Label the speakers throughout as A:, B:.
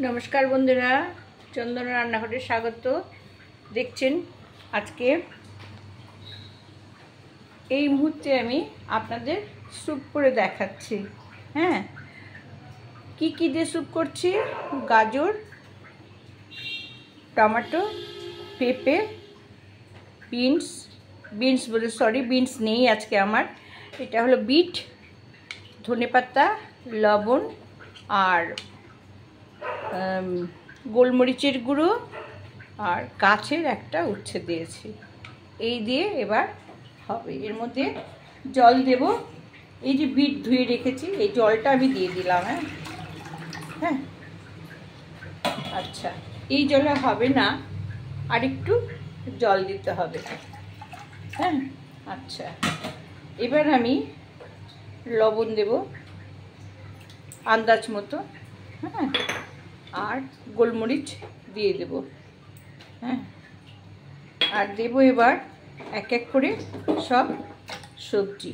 A: नमस्कार बंधुरा चंदन रान्नाघरे स्वागत। देखছেন আজকে এই মুহূর্তে আমি আপনাদের স্যুপ করে দেখাচ্ছি। হ্যাঁ, কি কি দিয়ে স্যুপ করছি? গাজর, টমেটো, পেঁপে, বিনস নেই আজকে আমার। এটা হলো বিট, ধনেপাতা, লবণ আর গোলমরিচের গুঁড়ো আর গাছের একটা উচ্ছে দিয়েছি। এই দিয়ে এবার হবে। এর মধ্যে জল দেব। এই যে বিট ধুয়ে রেখেছি, এই জলটা আমি দিয়ে দিলাম। হ্যাঁ, আচ্ছা, এই জলে হবে না, আর একটু জল দিতে হবে। হ্যাঁ, আচ্ছা, এবার আমি লবণ দেব আন্দাজ মতো। হ্যাঁ, আর গোলমরিচ দিয়ে দেব। হ্যাঁ, আর দেব এবার এক এক করে সব সবজি।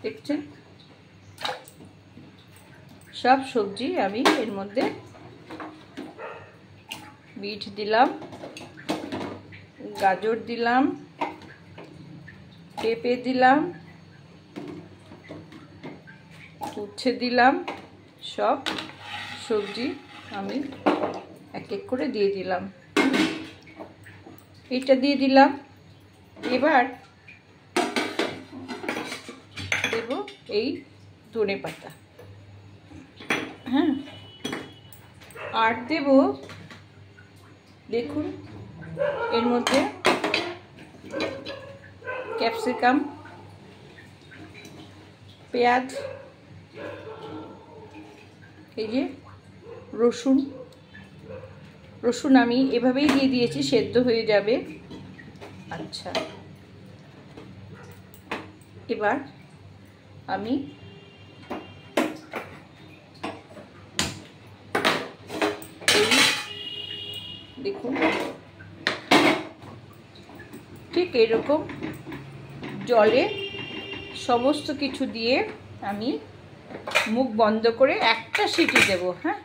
A: দেখছেন, সব সবজি আমি এর মধ্যে বিট দিলাম, গাজর দিলাম, পেঁপে দিলাম, উচ্ছে দিলাম। সব সবজি আমি এক এক করে দিয়ে দিলাম। এটা দিয়ে দিলাম। এবার দেব এই ধনেপাতা। হ্যাঁ, আর দেব, দেখুন এর মধ্যে ক্যাপসিকাম, পেঁয়াজ, এই যে রসুন আমি এভাবেই দিয়ে দিয়েছি, সেদ্ধ হয়ে যাবে। আচ্ছা, এবার আমি দেখুন ঠিক এরকম জলে সমস্ত কিছু দিয়ে আমি মুখ বন্ধ করে একটা সিটি দেব। হ্যাঁ,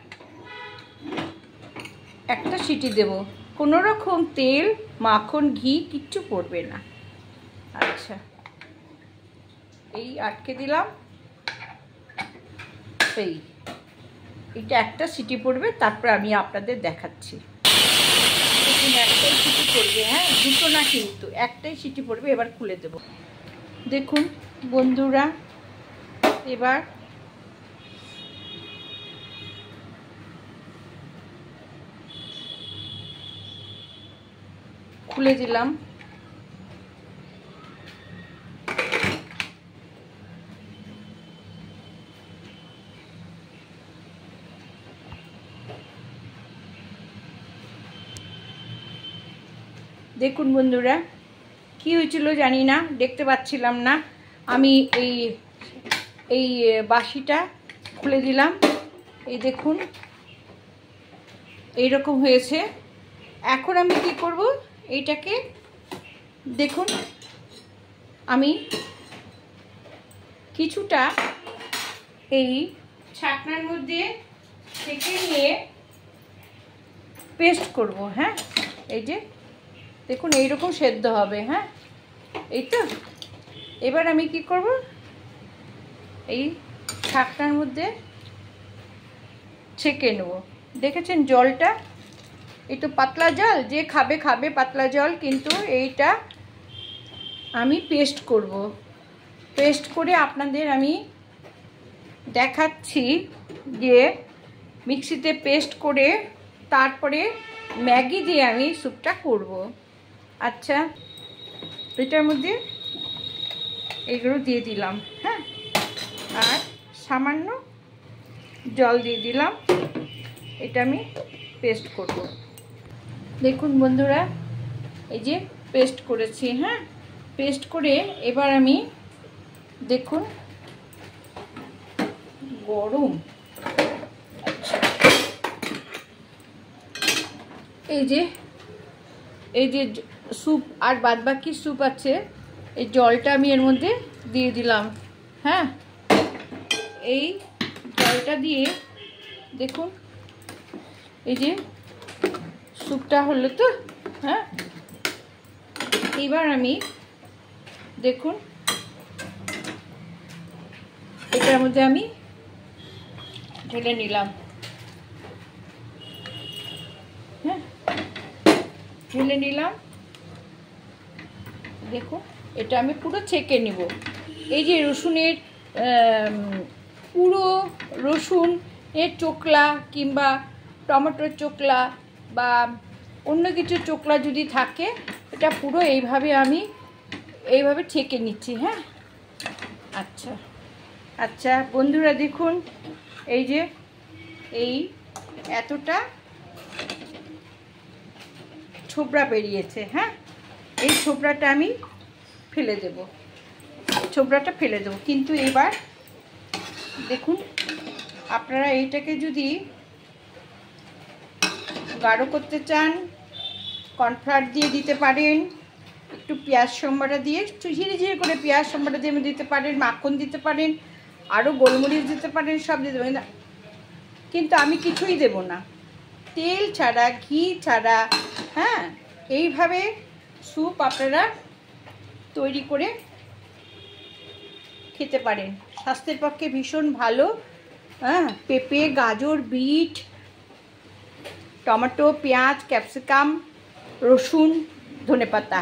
A: একটা সিটি দেব, কোনো রকম তেল, মাখন, ঘি কিচ্ছু পড়বে না। আচ্ছা, এই আটকে দিলাম। এইটা একটা সিটি পড়বে, তারপর আমি আপনাদের দেখাচ্ছি। একটাই সিটি পড়বে। হ্যাঁ, দুটো না, কিন্তু একটাই সিটি পড়বে। এবার খুলে দেব। দেখুন বন্ধুরা, এবার খুলে দিলাম। দেখুন বন্ধুরা, কি হয়েছিল জানি না, দেখতে পাচ্ছিলাম না। আমি এই বাসিটা খুলে দিলাম। এই দেখুন এইরকম হয়েছে। এখন আমি কি করব, এইটাকে দেখুন আমি কিছুটা এই ছাকনার মধ্যে ছেঁকে নিয়ে পেস্ট করব। হ্যাঁ, এই যে দেখুন এইরকম সেদ্ধ হবে। হ্যাঁ, এই তো। এবার আমি কি করব, এই ছাকনার মধ্যে ছেঁকে নেব। দেখেছেন জলটা, এই তো পাতলা জল, যে খাবে পাতলা জল, কিন্তু এইটা আমি পেস্ট করব। পেস্ট করে আপনাদের আমি দেখাচ্ছি যে মিক্সিতে পেস্ট করে তারপরে ম্যাগি দিয়ে আমি স্যুপটা করব। আচ্ছা, এটার মধ্যে এগুলো দিয়ে দিলাম। হ্যাঁ, আর সামান্য জল দিয়ে দিলাম। এটা আমি পেস্ট করব। দেখুন বন্ধুরা, এই যে পেস্ট করেছি। হ্যাঁ, পেস্ট করে এবার আমি দেখুন গরম। আচ্ছা, এই যে স্যুপ আর বাদবাকি স্যুপ আছে, এই জলটা আমি এর মধ্যে দিয়ে দিলাম। হ্যাঁ, এই জলটা দিয়ে দেখুন এই যে স্যুপটা হলো তো, হ্যাঁ। এবার আমি দেখুন এটার মধ্যে আমি ঢেলে নিলাম, হ্যাঁ, ঢেলে নিলাম। দেখুন এটা আমি পুরো ছেঁকে নিব। এই যে রসুনের পুরো রসুন এর চোকলা কিংবা টমেটোর চোকলা বা অন্য কিছু চোকলা যদি থাকে, এটা পুরো এইভাবে ছেঁকে নিচ্ছি, হ্যাঁ। আচ্ছা আচ্ছা বন্ধুরা দেখুন, এই যে এই এতটা ছোবড়া বেরিয়েছে, হ্যাঁ। এই ছোবড়াটা আমি ফেলে দেব, ছোবড়াটা ফেলে দেবো। কিন্তু এবার দেখুন আপনারা এইটাকে যদি গাঢ় করতে চান, কর্নফ্লাওয়ার দিয়ে দিতে পারেন, একটু পেঁয়াজ সম্বাটা দিয়ে ঝিরে ঝিরে করে পেঁয়াজ সম্বাটা দিয়ে দিতে পারেন, মাখন দিতে পারেন, আরও গোলমরিচ দিতে পারেন, সব দিতে পারেন। কিন্তু আমি কিছুই দেব না, তেল ছাড়া, ঘি ছাড়া, হ্যাঁ। এইভাবে স্যুপ আপনারা তৈরি করে খেতে পারেন, স্বাস্থ্যের পক্ষে ভীষণ ভালো, হ্যাঁ। পেঁপে, গাজর, বিট, টমেটো, পেঁয়াজ, ক্যাপসিকাম, রসুন, ধনেপাতা,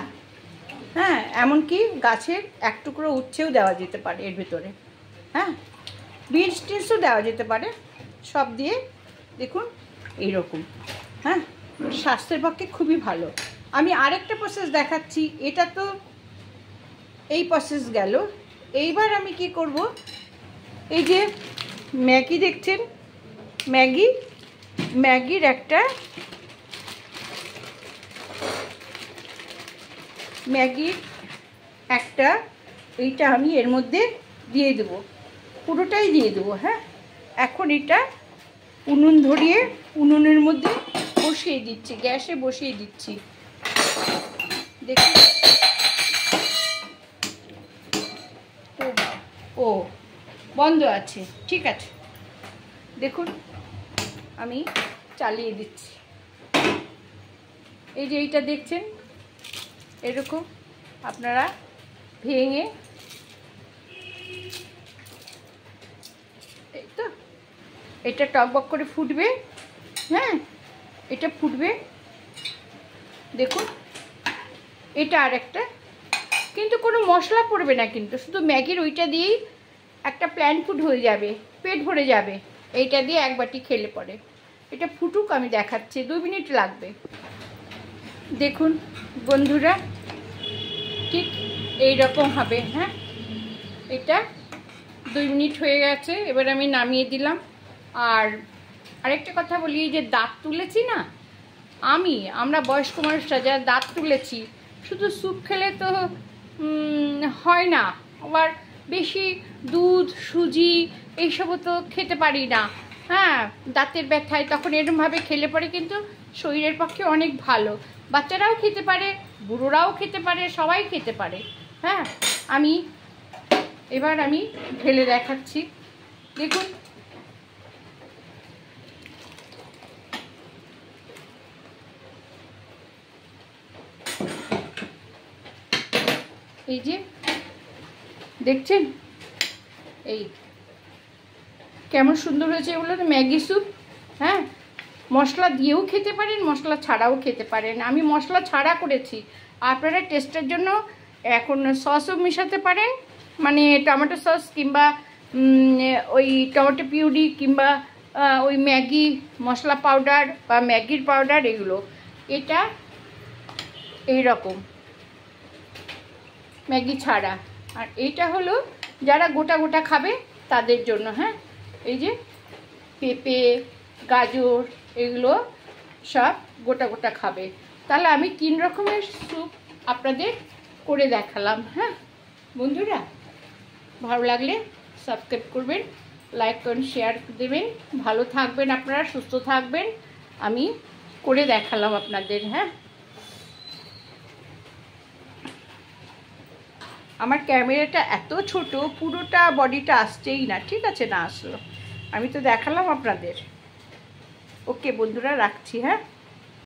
A: হ্যাঁ, এমনকি গাছের এক টুকরো উচ্ছেও দেওয়া যেতে পারে এর ভিতরে, হ্যাঁ। বিনস টিনসও দেওয়া যেতে পারে, সব দিয়ে দেখুন এইরকম, হ্যাঁ। স্বাস্থ্যের পক্ষে খুবই ভালো। আমি আরেকটা প্রসেস দেখাচ্ছি, এটা তো এই প্রসেস গেল। এইবার আমি কি করব, এই যে ম্যাগি দেখছেন, ম্যাগির একটা এইটা আমি এর মধ্যে দিয়ে দেব, পুরোটাই দিয়ে দেবো, হ্যাঁ। এখন এটা উনুন ধরিয়ে উনুনের মধ্যে বসিয়ে দিচ্ছি, গ্যাসে বসিয়ে দিচ্ছি। দেখুন ও বন্ধ আছে, ঠিক আছে। দেখুন আমি চালিয়ে দিচ্ছি। এই যে এইটা দেখছেন, এরকম আপনারা ভেঙে, এই তো এটা টকবক করে ফুটবে, হ্যাঁ, এটা ফুটবে। দেখুন এটা আরেকটা, কিন্তু কোনো মশলা পড়বে না, কিন্তু শুধু ম্যাগির ওইটা দিয়েই একটা প্ল্যান ফুড হয়ে যাবে, পেট ভরে যাবে এইটা দিয়ে এক বাটি খেলে পরে। এটা ফুটুক, আমি দেখাচ্ছি, 2 মিনিট লাগবে। দেখুন বন্ধুরা ঠিক এই রকম হবে, হ্যাঁ। এটা 2 মিনিট হয়ে গেছে, এবার আমি নামিয়ে দিলাম। আর আরেকটা কথা বলি, যে দাঁত তুলেছি না আমরা বয়স্ক মানুষরা যারা দাঁত তুলেছি, শুধু স্যুপ খেলে তো হয় না, আবার বেশি দুধ, সুজি এইসবও তো খেতে পারি না, হ্যাঁ। দাঁতের ব্যথায় তখন এরকমভাবে খেলে পরে কিন্তু শরীরের পক্ষে অনেক ভালো। বাচ্চারাও খেতে পারে, বুড়োরাও খেতে পারে, সবাই খেতে পারে, হ্যাঁ। এবার আমি ঢেলে দেখাচ্ছি, দেখুন। এই যে দেখছেন, এই কেমন সুন্দর হয়েছে, এগুলো তো ম্যাগি স্যুপ, হ্যাঁ। মশলা দিয়েও খেতে পারেন, মশলা ছাড়াও খেতে পারেন। আমি মশলা ছাড়া করেছি, আপনারা টেস্টের জন্য এখন সসও মেশাতে পারেন, মানে টমেটো সস কিংবা ওই টমেটো পিউরি কিংবা ওই ম্যাগি মশলা পাউডার বা ম্যাগির পাউডার, এগুলো। এটা এই রকম ম্যাগি ছাড়া। আর এইটা হলো যারা গোটা গোটা খাবে তাদের জন্য, হ্যাঁ। এই যে পেঁপে, গাজর, এগুলো সব গোটা গোটা খাবে। তাহলে আমি 3 রকমের স্যুপ আপনাদের করে দেখালাম, হ্যাঁ। বন্ধুরা ভালো লাগলে সাবস্ক্রাইব করবেন, লাইক করুন, শেয়ার দেবেন। ভালো থাকবেন আপনারা, সুস্থ থাকবেন। আমি করে দেখালাম আপনাদের, হ্যাঁ। আমার ক্যামেরাটা এত ছোট, পুরোটা বডিটা আসছেই না, ঠিক আছে, না আসলো, আমি তো দেখালাম আপনাদের। ওকে বন্ধুরা, রাখছি, হ্যাঁ।